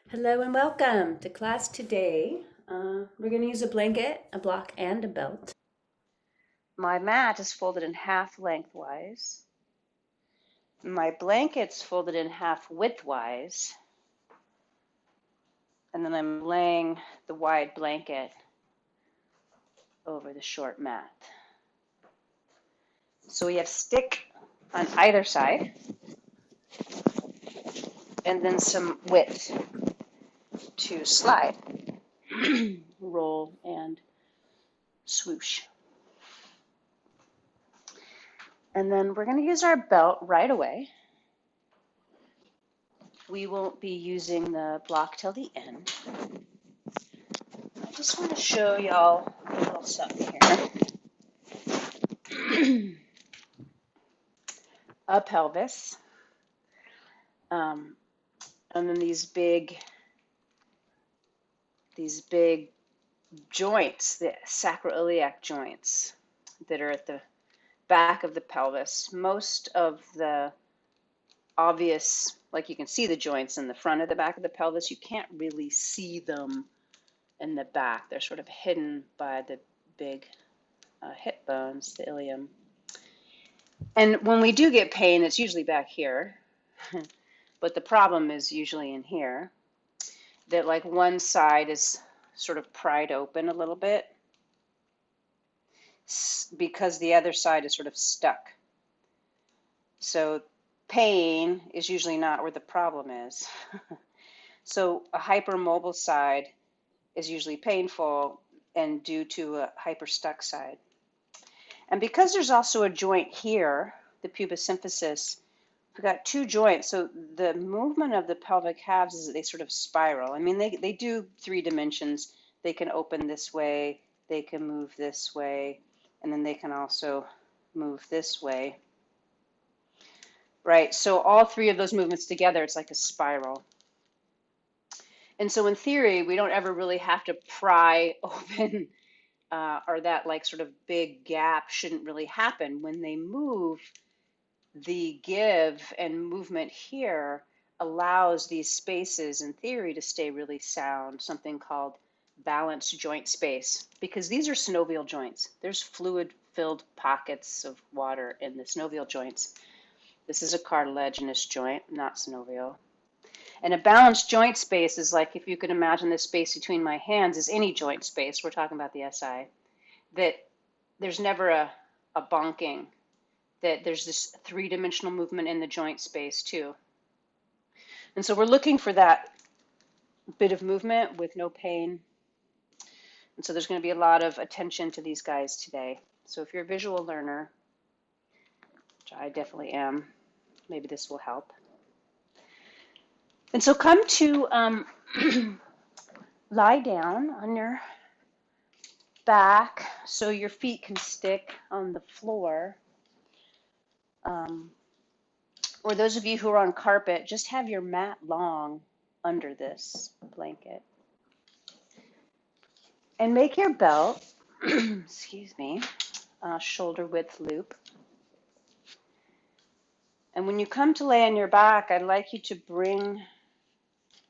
Hello and welcome to class today. We're going to use a blanket, a block, and a belt. My mat is folded in half lengthwise. My blanket's folded in half widthwise. And then I'm laying the wide blanket over the short mat. So we have stick on either side and then some width to slide, roll, and swoosh. And then we're going to use our belt right away. We won't be using the block till the end. I just want to show y'all a little something here. A pelvis, and then these big joints, the sacroiliac joints that are at the back of the pelvis. Most of the obvious, like you can see the joints in the front of the back of the pelvis, you can't really see them in the back. They're sort of hidden by the big hip bones, the ilium. And when we do get pain, it's usually back here, but the problem is usually in here, that like one side is sort of pried open a little bit because the other side is sort of stuck. So pain is usually not where the problem is. So a hypermobile side is usually painful and due to a hyperstuck side. And because there's also a joint here, the pubis symphysis, we've got two joints. So the movement of the pelvic halves is that they sort of spiral. I mean, they do 3 dimensions. They can open this way, they can move this way, and then they can also move this way. Right, so all 3 of those movements together, it's like a spiral. And so in theory, we don't ever really have to pry open or that like sort of big gap shouldn't really happen. When they move, the give and movement here allows these spaces in theory to stay really sound, something called balanced joint space, because these are synovial joints. There's fluid-filled pockets of water in the synovial joints. This is a cartilaginous joint, not synovial. And a balanced joint space is like, if you could imagine the space between my hands is any joint space, we're talking about the SI, that there's never a bonking, that there's this 3-dimensional movement in the joint space too. And so we're looking for that bit of movement with no pain. And so there's going to be a lot of attention to these guys today. So if you're a visual learner, which I definitely am, maybe this will help. And so come to lie down on your back so your feet can stick on the floor. Or those of you who are on carpet, just have your mat long under this blanket. And make your belt, excuse me, shoulder width loop. And when you come to lay on your back, I'd like you to bring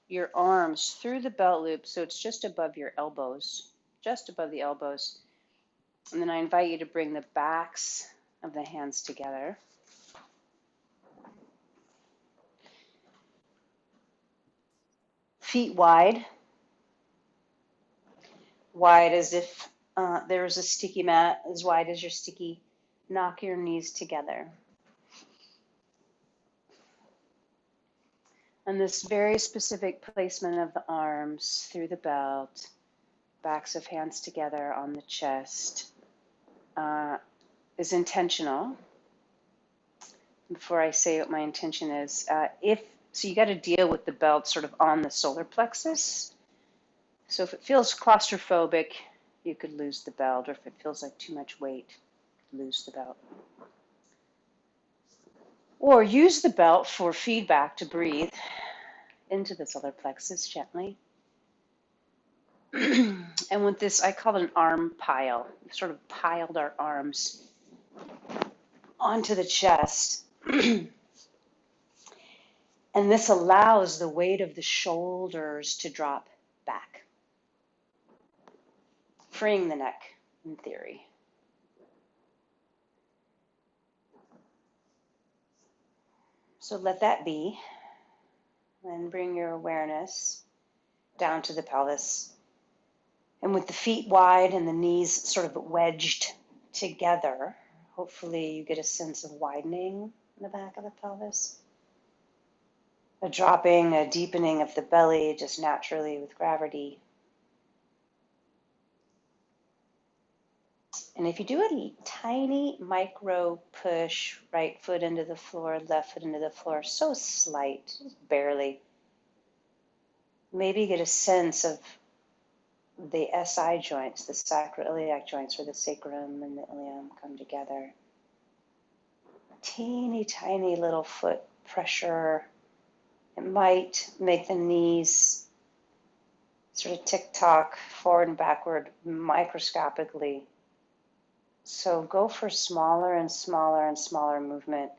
your arms through the belt loop so it's just above your elbows, just above the elbows. And then I invite you to bring the backs of the hands together. Feet wide as if there was a sticky mat, as wide as your sticky. Knock your knees together. And this very specific placement of the arms through the belt, backs of hands together on the chest, is intentional. Before I say what my intention is, so you got to deal with the belt sort of on the solar plexus. So if it feels claustrophobic, you could lose the belt, or if it feels like too much weight, lose the belt. Or use the belt for feedback to breathe into the solar plexus gently. And with this, I call it an arm pile. We've sort of piled our arms onto the chest. And And this allows the weight of the shoulders to drop back, freeing the neck in theory. So let that be, and bring your awareness down to the pelvis. And with the feet wide and the knees sort of wedged together, hopefully you get a sense of widening in the back of the pelvis. A dropping, a deepening of the belly just naturally with gravity. And if you do a tiny micro push, right foot into the floor, left foot into the floor, so slight, just barely, maybe get a sense of the SI joints, the sacroiliac joints, where the sacrum and the ilium come together. Teeny tiny little foot pressure. It might make the knees sort of tick-tock forward and backward microscopically. So go for smaller and smaller and smaller movement,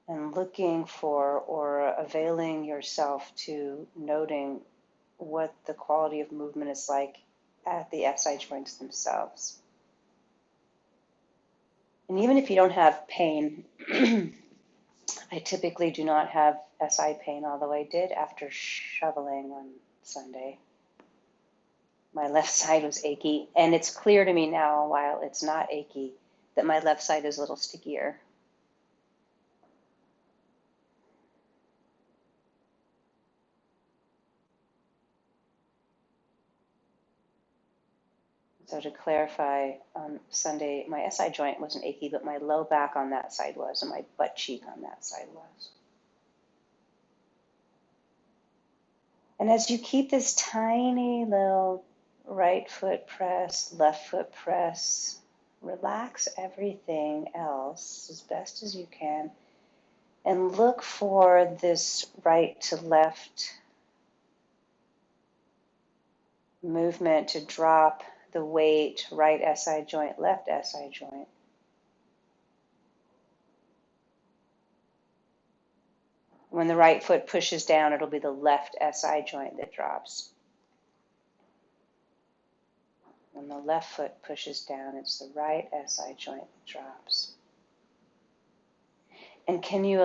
and looking for or availing yourself to noting what the quality of movement is like at the SI joints themselves. And even if you don't have pain, I typically do not have SI pain, although I did after shoveling on Sunday. My left side was achy, and it's clear to me now, while it's not achy, that my left side is a little stickier. So to clarify, on Sunday, my SI joint wasn't achy, but my low back on that side was, and my butt cheek on that side was. And as you keep this tiny little right foot press, left foot press, relax everything else as best as you can, and look for this right to left movement to drop the weight, right SI joint, left SI joint. When the right foot pushes down, it'll be the left SI joint that drops. When the left foot pushes down, it's the right SI joint that drops. And can you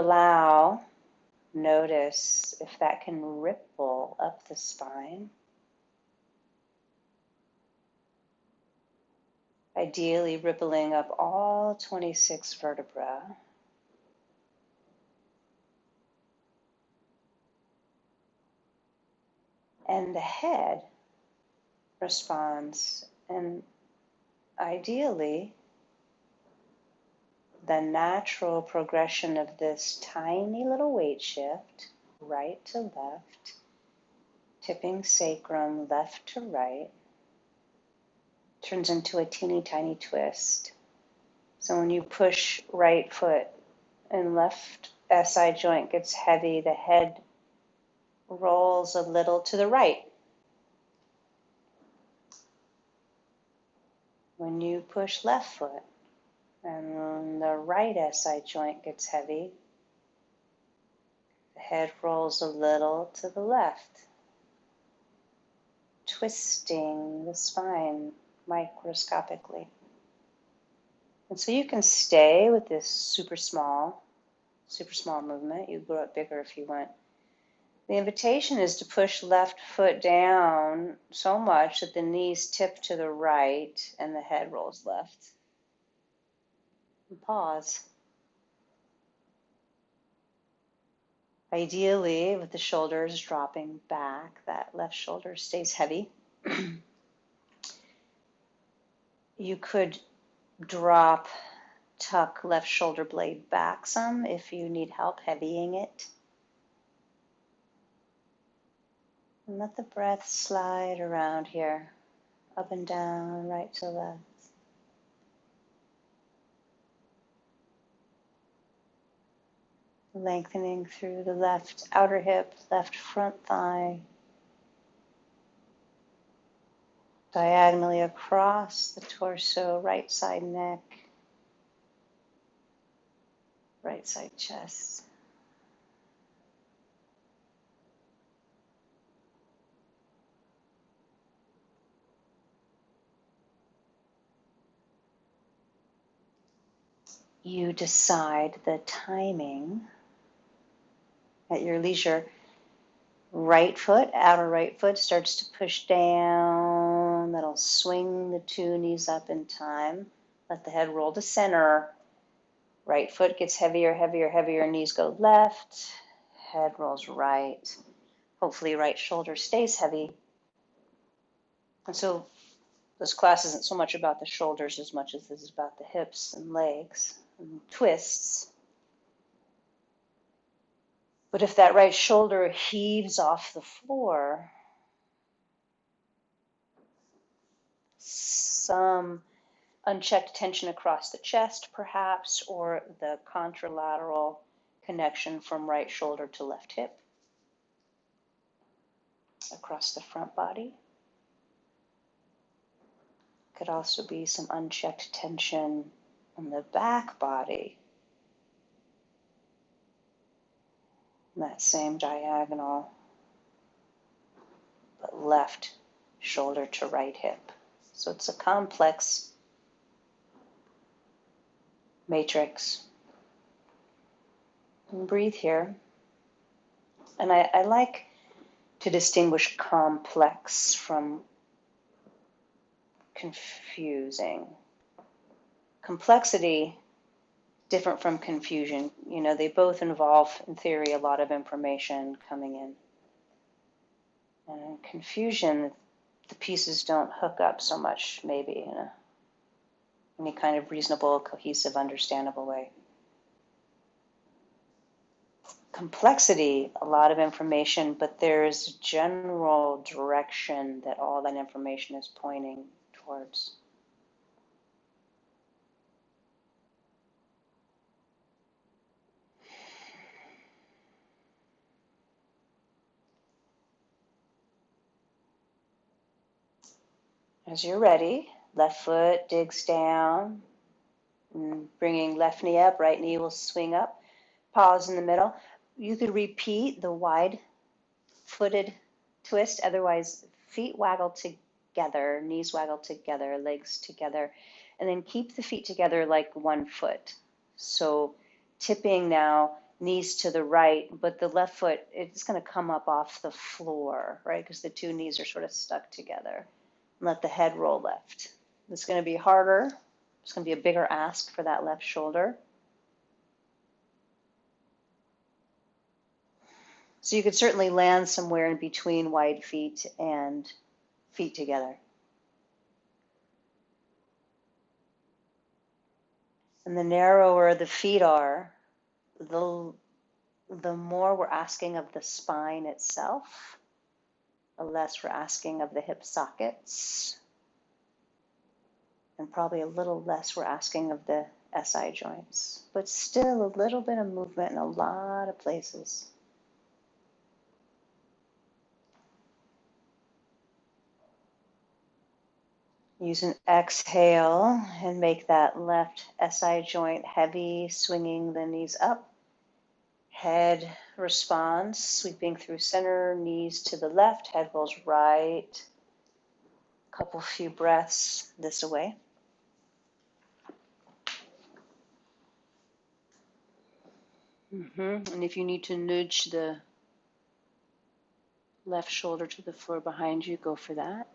notice if that can ripple up the spine? Ideally rippling up all 26 vertebrae. And the head responds, and ideally the natural progression of this tiny little weight shift, right to left, tipping sacrum left to right, turns into a teeny tiny twist. So when you push right foot and left SI joint gets heavy, the head rolls a little to the right. When you push left foot and the right SI joint gets heavy, the head rolls a little to the left, twisting the spine microscopically. And so you can stay with this super small movement. You grow it bigger if you want. The invitation is to push left foot down so much that the knees tip to the right and the head rolls left. And pause. Ideally, with the shoulders dropping back, that left shoulder stays heavy. You could tuck left shoulder blade back some if you need help heavying it. And let the breath slide around here, up and down, right to left. Lengthening through the left outer hip, left front thigh, diagonally across the torso, right side neck, right side chest. you decide the timing at your leisure. Right foot, outer right foot starts to push down. That'll swing the two knees up in time. Let the head roll to center. Right foot gets heavier, heavier, heavier. Knees go left. Head rolls right. Hopefully right shoulder stays heavy. And so this class isn't so much about the shoulders as much as this is about the hips and legs and twists. But if that right shoulder heaves off the floor, some unchecked tension across the chest, perhaps, or the contralateral connection from right shoulder to left hip across the front body. Could also be some unchecked tension on the back body. That same diagonal, but left shoulder to right hip. So it's a complex matrix. And breathe here. And I like to distinguish complex from confusing. Complexity, different from confusion. You know, they both involve, in theory, a lot of information coming in. And in confusion, the pieces don't hook up so much, maybe, in any kind of reasonable, cohesive, understandable way. Complexity, a lot of information, but there's general direction that all that information is pointing towards. As you're ready, left foot digs down, and bringing left knee up, right knee will swing up. Pause in the middle. You could repeat the wide-footed twist, otherwise feet waggle together, knees waggle together, legs together, and then keep the feet together like one foot. So tipping now, knees to the right, but the left foot, it's going to come up off the floor, right? Because the two knees are sort of stuck together. Let the head roll left. It's going to be harder. It's going to be a bigger ask for that left shoulder. So you could certainly land somewhere in between wide feet and feet together. And the narrower the feet are, the more we're asking of the spine itself, the less we're asking of the hip sockets, and probably a little less we're asking of the SI joints, but still a little bit of movement in a lot of places. Use an exhale and make that left SI joint heavy, swinging the knees up. Head responds, sweeping through center, knees to the left, head rolls right. Couple few breaths this way. And if you need to nudge the left shoulder to the floor behind you, go for that.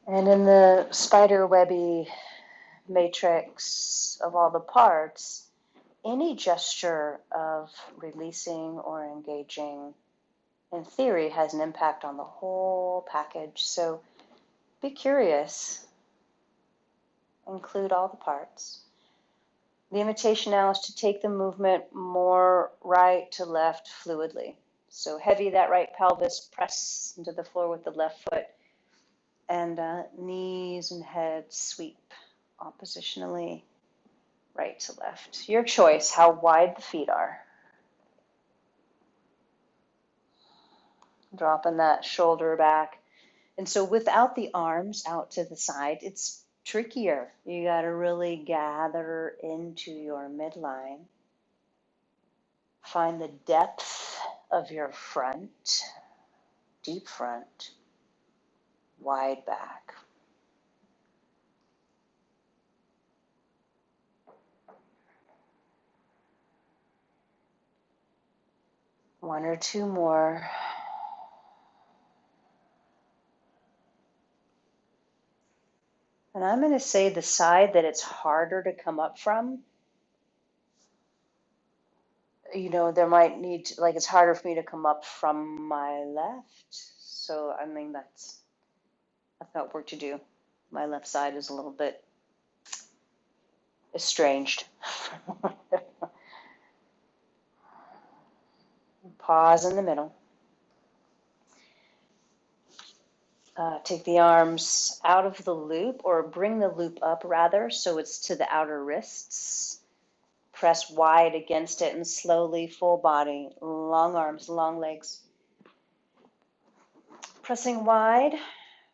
And in the spider webby matrix of all the parts, any gesture of releasing or engaging, in theory, has an impact on the whole package. So be curious. Include all the parts. The invitation now is to take the movement more right to left fluidly. So heavy that right pelvis, press into the floor with the left foot, and knees and head sweep oppositionally right to left. Your choice, how wide the feet are. Dropping that shoulder back. And so without the arms out to the side, it's trickier. You got to really gather into your midline. Find the depth of your front, deep front, wide back. One or two more. And I'm going to say the side that it's harder to come up from, there might need to, like, it's harder for me to come up from my left. So, I mean, I've got work to do. My left side is a little bit estranged. Pause in the middle. Take the arms out of the loop, or bring the loop up rather, so it's to the outer wrists. Press wide against it and slowly, full body, long arms, long legs. Pressing wide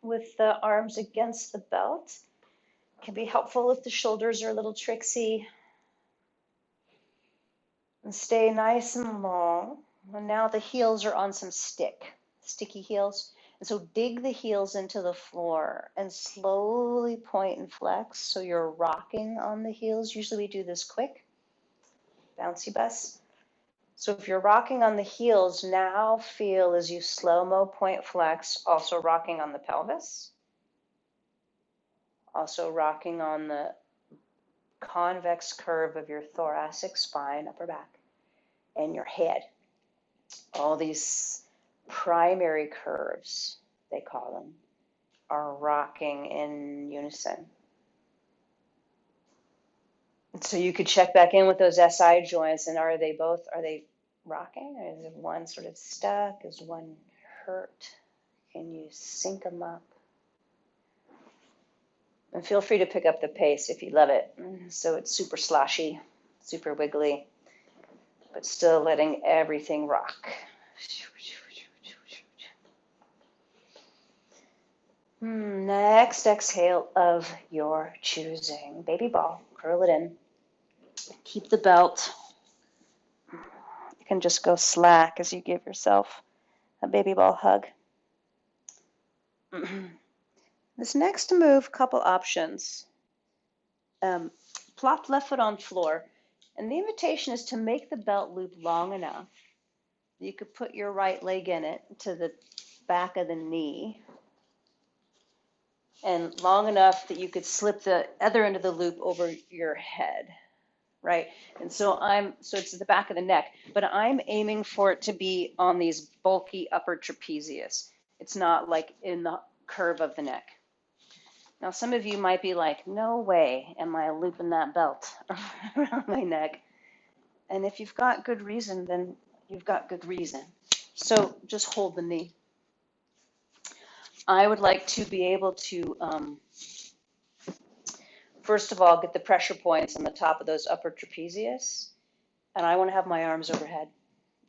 with the arms against the belt can be helpful if the shoulders are a little tricksy. And stay nice and long. And now the heels are on some sticky heels. And so dig the heels into the floor and slowly point and flex. So you're rocking on the heels. Usually we do this quick, bouncy bus. So if you're rocking on the heels, now feel as you slow-mo point flex, also rocking on the pelvis, also rocking on the convex curve of your thoracic spine, upper back, and your head. All these primary curves, they call them, are rocking in unison. And so you could check back in with those SI joints, and are they rocking? Or is one sort of stuck? Is one hurt? Can you sync them up? And feel free to pick up the pace if you love it. So it's super sloshy, super wiggly, but still letting everything rock. Next exhale of your choosing. Baby ball, curl it in. Keep the belt. You can just go slack as you give yourself a baby ball hug. This next move, couple options. Plop left foot on floor. And the invitation is to make the belt loop long enough. You could put your right leg in it to the back of the knee, and long enough that you could slip the other end of the loop over your head, right? And so it's at the back of the neck, but I'm aiming for it to be on these bulky upper trapezius. It's not like in the curve of the neck. Now, some of you might be like, no way am I looping that belt around my neck. And if you've got good reason, then you've got good reason. So just hold the knee. I would like to be able to, first of all, get the pressure points on the top of those upper trapezius. And I want to have my arms overhead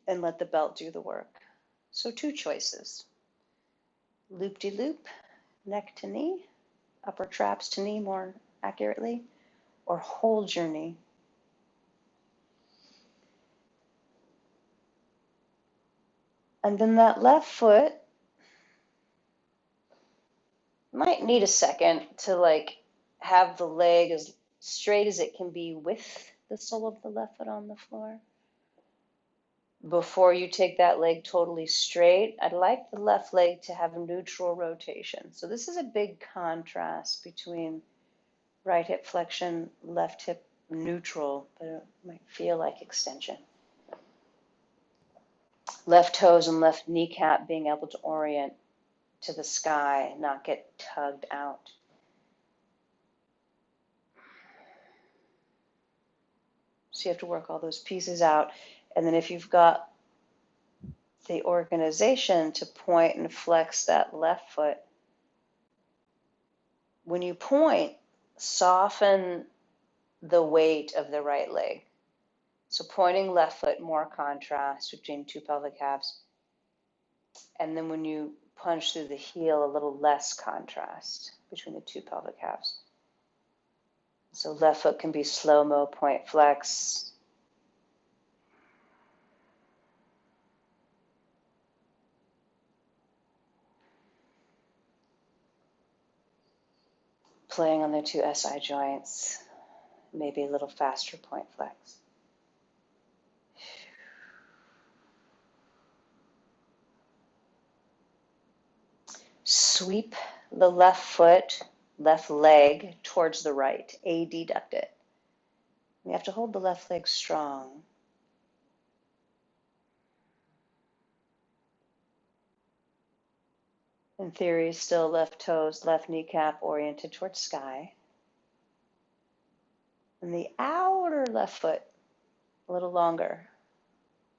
and let the belt do the work. So two choices. Loop-de-loop, neck to knee, upper traps to knee more accurately, or hold your knee. And then that left foot might need a second to like have the leg as straight as it can be with the sole of the left foot on the floor. Before you take that leg totally straight, I'd like the left leg to have neutral rotation. So this is a big contrast between right hip flexion, left hip neutral, but it might feel like extension. Left toes and left kneecap being able to orient to the sky, not get tugged out. So you have to work all those pieces out. And then if you've got the organization to point and flex that left foot, when you point, soften the weight of the right leg. So pointing left foot, more contrast between two pelvic halves. And then when you punch through the heel, a little less contrast between the two pelvic halves. So left foot can be slow-mo point flex. Playing on the two SI joints, maybe a little faster point flex. Sweep the left foot, left leg towards the right, adduct it. You have to hold the left leg strong. In theory, still left toes, left kneecap oriented towards sky. And the outer left foot, a little longer.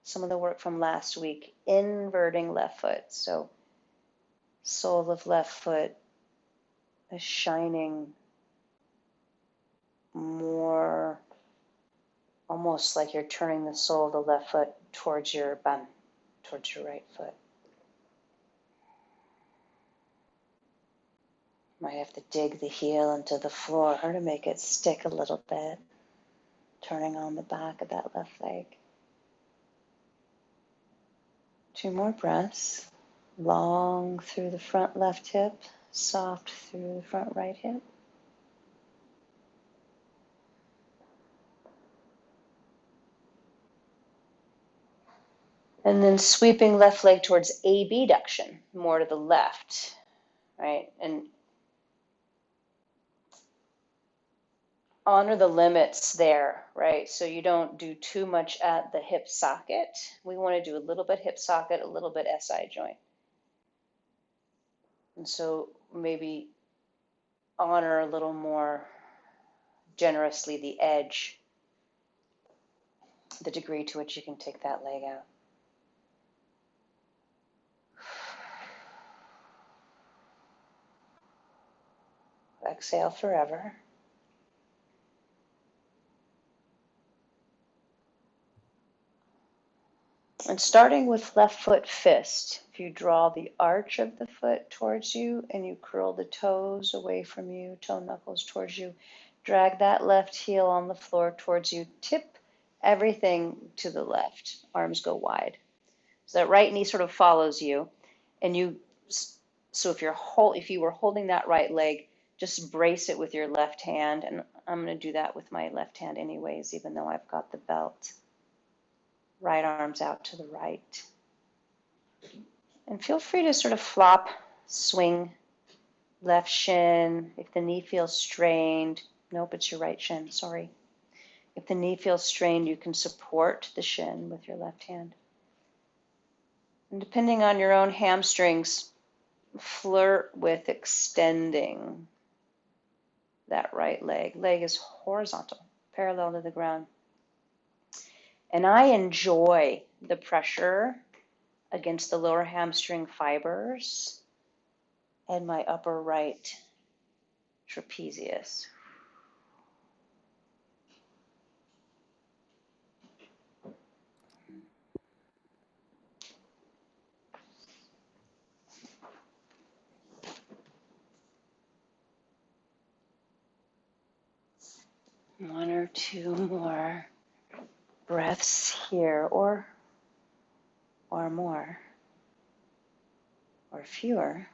Some of the work from last week, inverting left foot. So sole of left foot is shining more, almost like you're turning the sole of the left foot towards your bum, towards your right foot. Might have to dig the heel into the floor to make it stick a little bit, turning on the back of that left leg. 2 more breaths. Long through the front left hip, soft through the front right hip. And then sweeping left leg towards abduction, more to the left, right? And honor the limits there, right? So you don't do too much at the hip socket. We want to do a little bit hip socket, a little bit SI joint. And so maybe honor a little more generously the edge, the degree to which you can take that leg out. Exhale forever. And starting with left foot fist, if you draw the arch of the foot towards you and you curl the toes away from you, toe knuckles towards you, drag that left heel on the floor towards you, tip everything to the left, arms go wide. So that right knee sort of follows you, and so if you were holding that right leg, just brace it with your left hand, and I'm going to do that with my left hand anyways, even though I've got the belt. Right arms out to the right. And feel free to sort of flop, swing, left shin. If the knee feels strained, nope, it's your right shin, sorry. If the knee feels strained, you can support the shin with your left hand. And depending on your own hamstrings, flirt with extending that right leg. Leg is horizontal, parallel to the ground. And I enjoy the pressure against the lower hamstring fibers and my upper right trapezius. One or two more breaths here, or more, or fewer.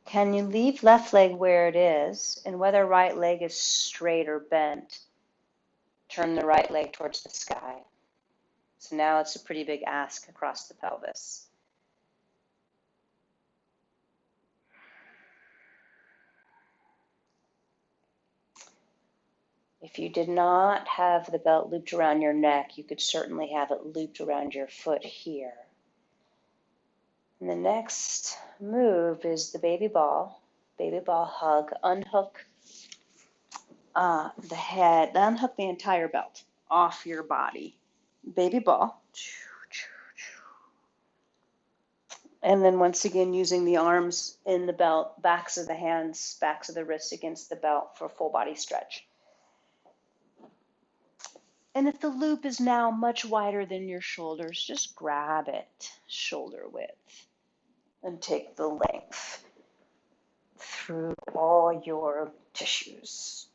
Can you leave left leg where it is, and whether right leg is straight or bent, turn the right leg towards the sky. So now it's a pretty big ask across the pelvis. If you did not have the belt looped around your neck, you could certainly have it looped around your foot here. And the next move is the baby ball hug. Unhook the head, unhook the entire belt off your body. Baby ball. And then once again, using the arms in the belt, backs of the hands, backs of the wrists against the belt for full body stretch. And if the loop is now much wider than your shoulders, just grab it, shoulder width, and take the length through all your tissues.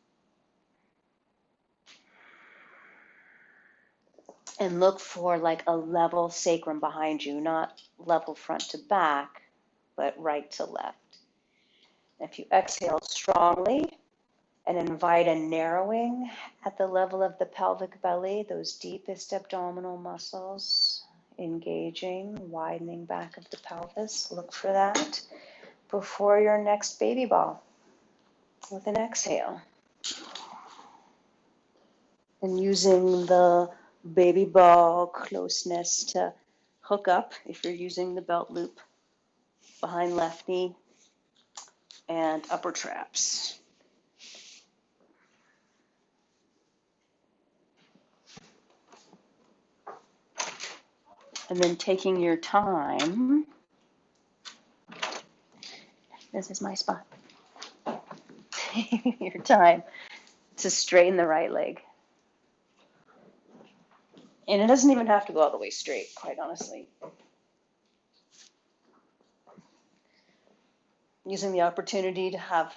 And look for like a level sacrum behind you, not level front to back, but right to left. If you exhale strongly and invite a narrowing at the level of the pelvic belly, those deepest abdominal muscles engaging, widening back of the pelvis, look for that before your next baby ball with an exhale. And using the baby ball closeness to hook up if you're using the belt loop behind left knee and upper traps. And then taking your time, this is my spot, taking your time to straighten the right leg. And it doesn't even have to go all the way straight, quite honestly. Using the opportunity to have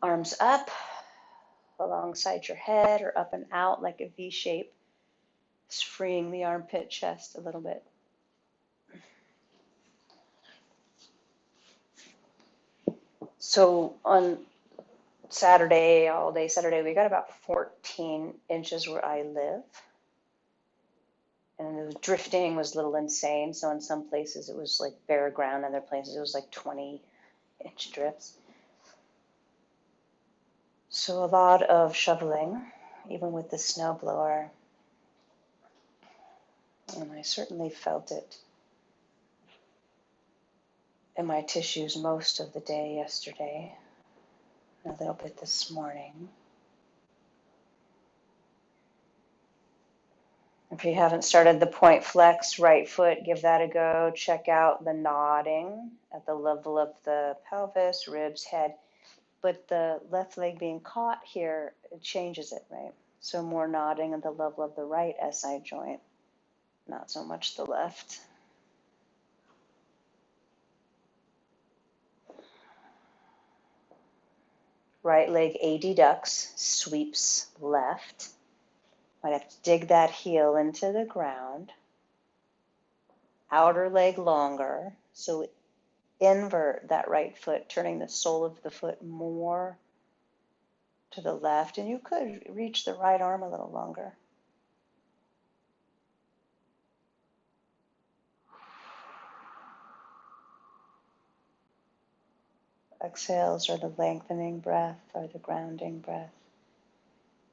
arms up alongside your head or up and out like a V shape. Just freeing the armpit chest a little bit. So on Saturday, all day Saturday, we got about 14 inches where I live. And the drifting was a little insane. So in some places it was like bare ground, other places it was like 20-inch drifts. So a lot of shoveling, even with the snowblower. And I certainly felt it in my tissues most of the day yesterday, a little bit this morning. If you haven't started the point flex right foot, give that a go. Check out the nodding at the level of the pelvis, ribs, head. But the left leg being caught here, it changes it, right? So more nodding at the level of the right SI joint, not so much the left. Right leg adducts, sweeps left. Might have to dig that heel into the ground. Outer leg longer, so invert that right foot, turning the sole of the foot more to the left, and you could reach the right arm a little longer. Exhales are the lengthening breath, or the grounding breath,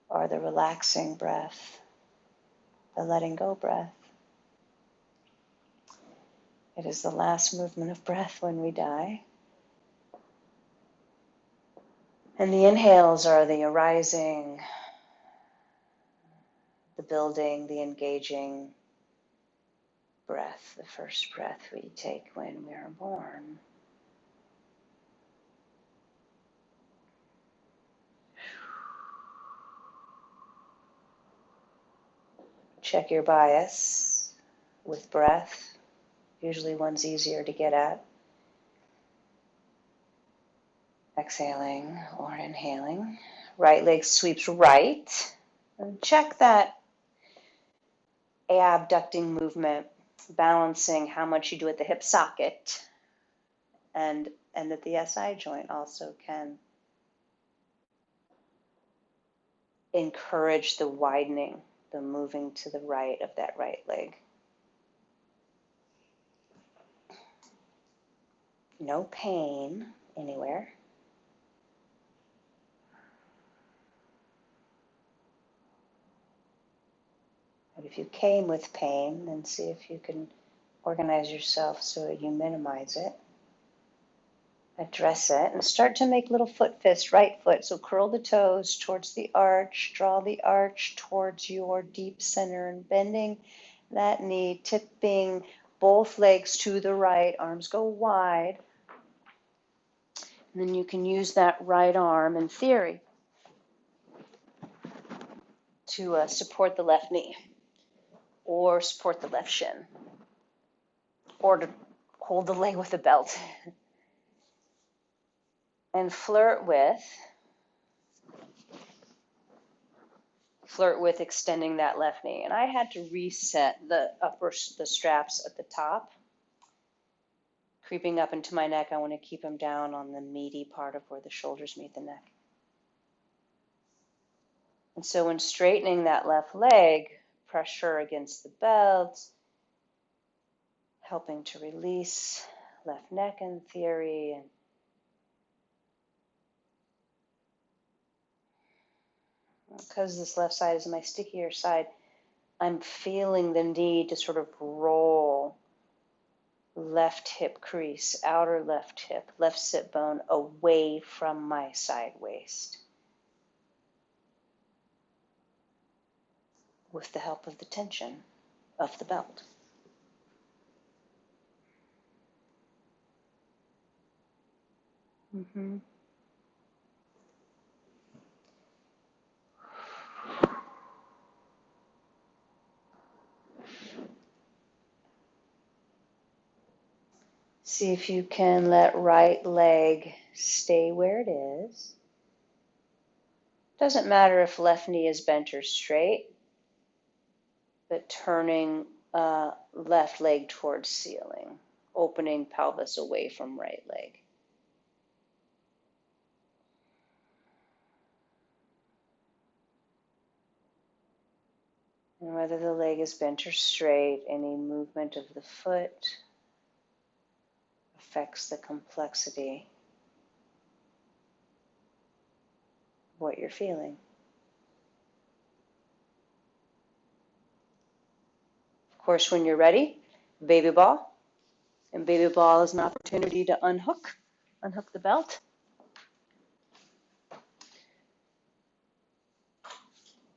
or the relaxing breath, the letting go breath. It is the last movement of breath when we die. And the inhales are the arising, the building, the engaging breath, the first breath we take when we are born. Check your bias with breath. Usually one's easier to get at. Exhaling or inhaling. Right leg sweeps right. And check that abducting movement, balancing how much you do at the hip socket and that the SI joint also can encourage the widening, the moving to the right of that right leg. No pain anywhere. But if you came with pain, then see if you can organize yourself so that you minimize it. Address it and start to make little foot fists, right foot. So curl the toes towards the arch, draw the arch towards your deep center and bending that knee, tipping both legs to the right, arms go wide. And then you can use that right arm in theory to support the left knee or support the left shin or to hold the leg with a belt. and flirt with extending that left knee. And I had to reset the straps at the top, creeping up into my neck. I want to keep them down on the meaty part of where the shoulders meet the neck. And so when straightening that left leg, pressure against the belt, helping to release left neck in theory, and because this left side is my stickier side, I'm feeling the need to sort of roll left hip crease, outer left hip, left sit bone away from my side waist with the help of the tension of the belt. Mm-hmm. See if you can let right leg stay where it is. Doesn't matter if left knee is bent or straight, but turning left leg towards ceiling, opening pelvis away from right leg. And whether the leg is bent or straight, any movement of the foot affects the complexity of what you're feeling. Of course, when you're ready, baby ball. And baby ball is an opportunity to unhook the belt.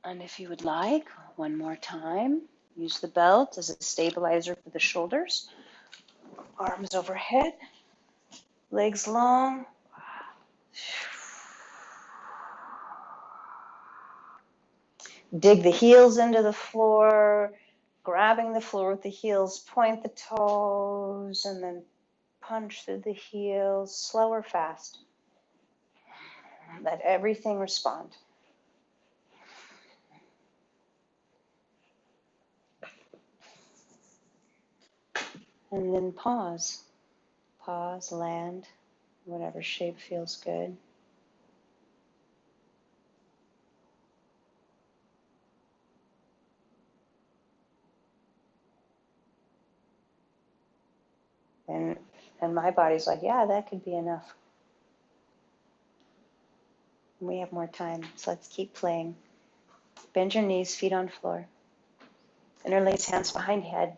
And if you would like, one more time, use the belt as a stabilizer for the shoulders. Arms overhead, legs long. Dig the heels into the floor, grabbing the floor with the heels, point the toes, and then punch through the heels, slow or fast. Let everything respond. And then pause. Pause, land, whatever shape feels good. And my body's like, yeah, that could be enough. We have more time, so let's keep playing. Bend your knees, feet on floor. Interlace hands behind head.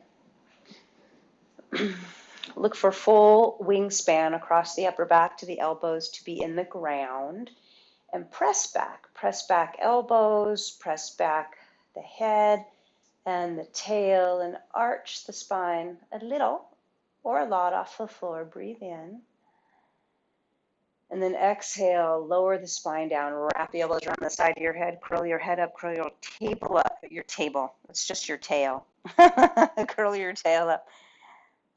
Look for full wingspan across the upper back to the elbows to be in the ground. And press back elbows, press back the head and the tail, and arch the spine a little or a lot off the floor. Breathe in. And then exhale, lower the spine down, wrap the elbows around the side of your head, curl your head up, curl your table up. Your table, it's just your tail. Curl your tail up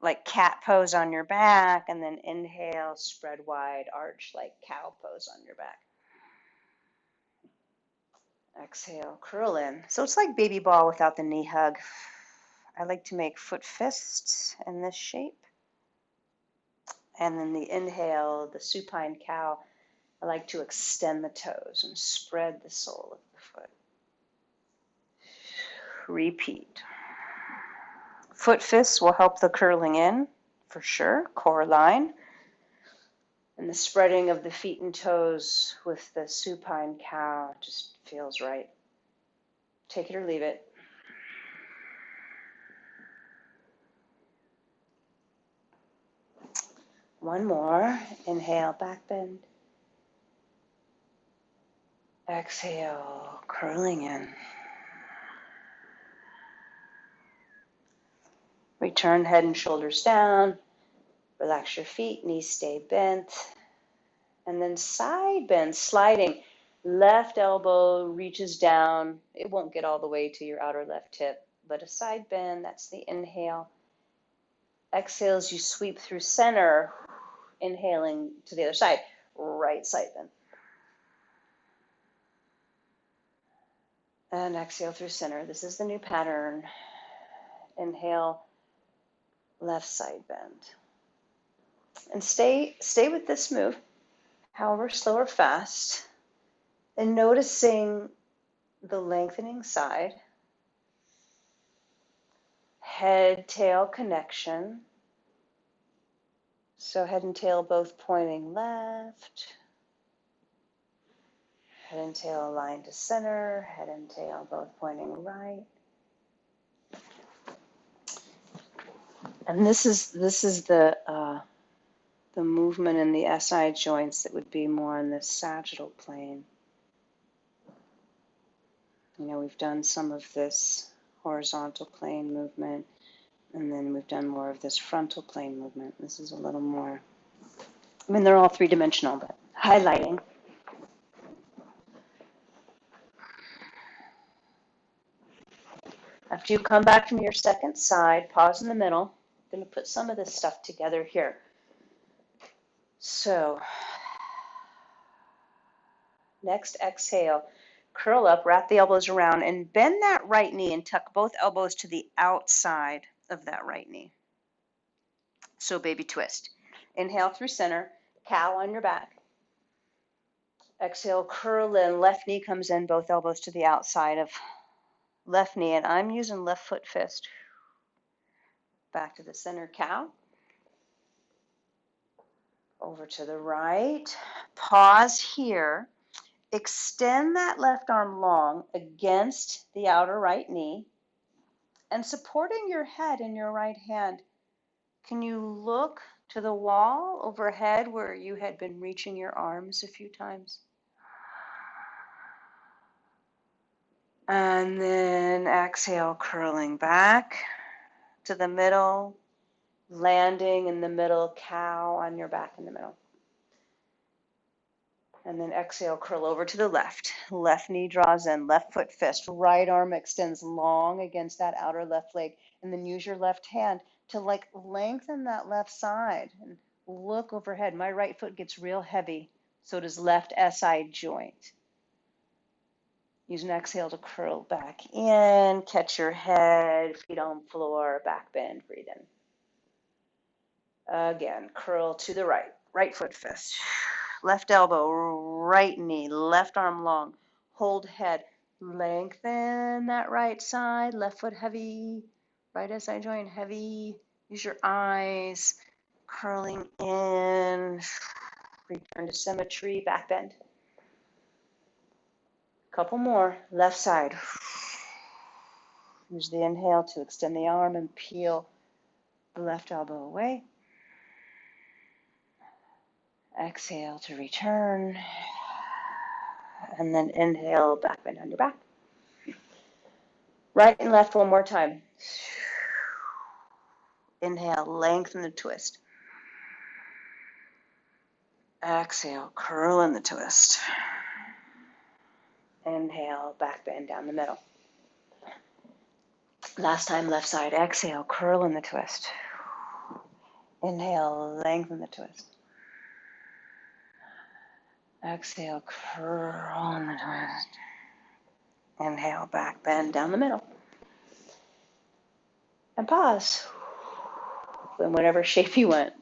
like cat pose on your back, and then inhale, spread wide, arch like cow pose on your back. Exhale, curl in. So it's like baby ball without the knee hug. I like to make foot fists in this shape. And then the inhale, the supine cow, I like to extend the toes and spread the sole of the foot. Repeat. Foot fists will help the curling in, for sure, core line. And the spreading of the feet and toes with the supine cow just feels right. Take it or leave it. One more. Inhale, back bend. Exhale, curling in. Return head and shoulders down. Relax your feet, knees stay bent. And then side bend, sliding. Left elbow reaches down. It won't get all the way to your outer left hip, but a side bend, that's the inhale. Exhale as you sweep through center, inhaling to the other side. right side bend. And exhale through center. This is the new pattern. Inhale, left side bend. And stay with this move, however slow or fast, and noticing the lengthening side, head-tail connection. So head and tail both pointing left, head and tail aligned to center, head and tail both pointing right. And this is the movement in the SI joints that would be more on the sagittal plane. You know, we've done some of this horizontal plane movement, and then we've done more of this frontal plane movement. This is a little more, I mean, they're all three-dimensional, but highlighting. After you come back from your second side, pause in the middle. I'm going to put some of this stuff together here. So, next exhale, curl up, wrap the elbows around, and bend that right knee and tuck both elbows to the outside of that right knee. So baby twist. Inhale through center, cow on your back. Exhale, curl in, left knee comes in, both elbows to the outside of left knee, and I'm using left foot fist. Back to the center, cow. Over to the right. Pause here. Extend that left arm long against the outer right knee, and supporting your head in your right hand. Can you look to the wall overhead where you had been reaching your arms a few times? And then exhale, curling back to the middle, landing in the middle, cow on your back in the middle. And then exhale, curl over to the left. Left knee draws in, left foot fist. Right arm extends long against that outer left leg. And then use your left hand to like lengthen that left side and look overhead. My right foot gets real heavy. So does left SI joint. Use an exhale to curl back in. Catch your head, feet on floor, back bend, breathe in. Again, curl to the right. Right foot fist. Left elbow, right knee, left arm long. Hold head. Lengthen that right side. Left foot heavy. Right SI joint heavy. Use your eyes. Curling in. Return to symmetry. Back bend. Couple more. Left side. Use the inhale to extend the arm and peel the left elbow away. Exhale to return. And then inhale, back bend on your back. Right and left one more time. Inhale, lengthen the twist. Exhale, curl in the twist. Inhale, back bend down the middle. Last time, left side. Exhale, curl in the twist. Inhale, lengthen the twist. Exhale, curl in the twist. Inhale, back bend down the middle. And pause in whatever shape you want.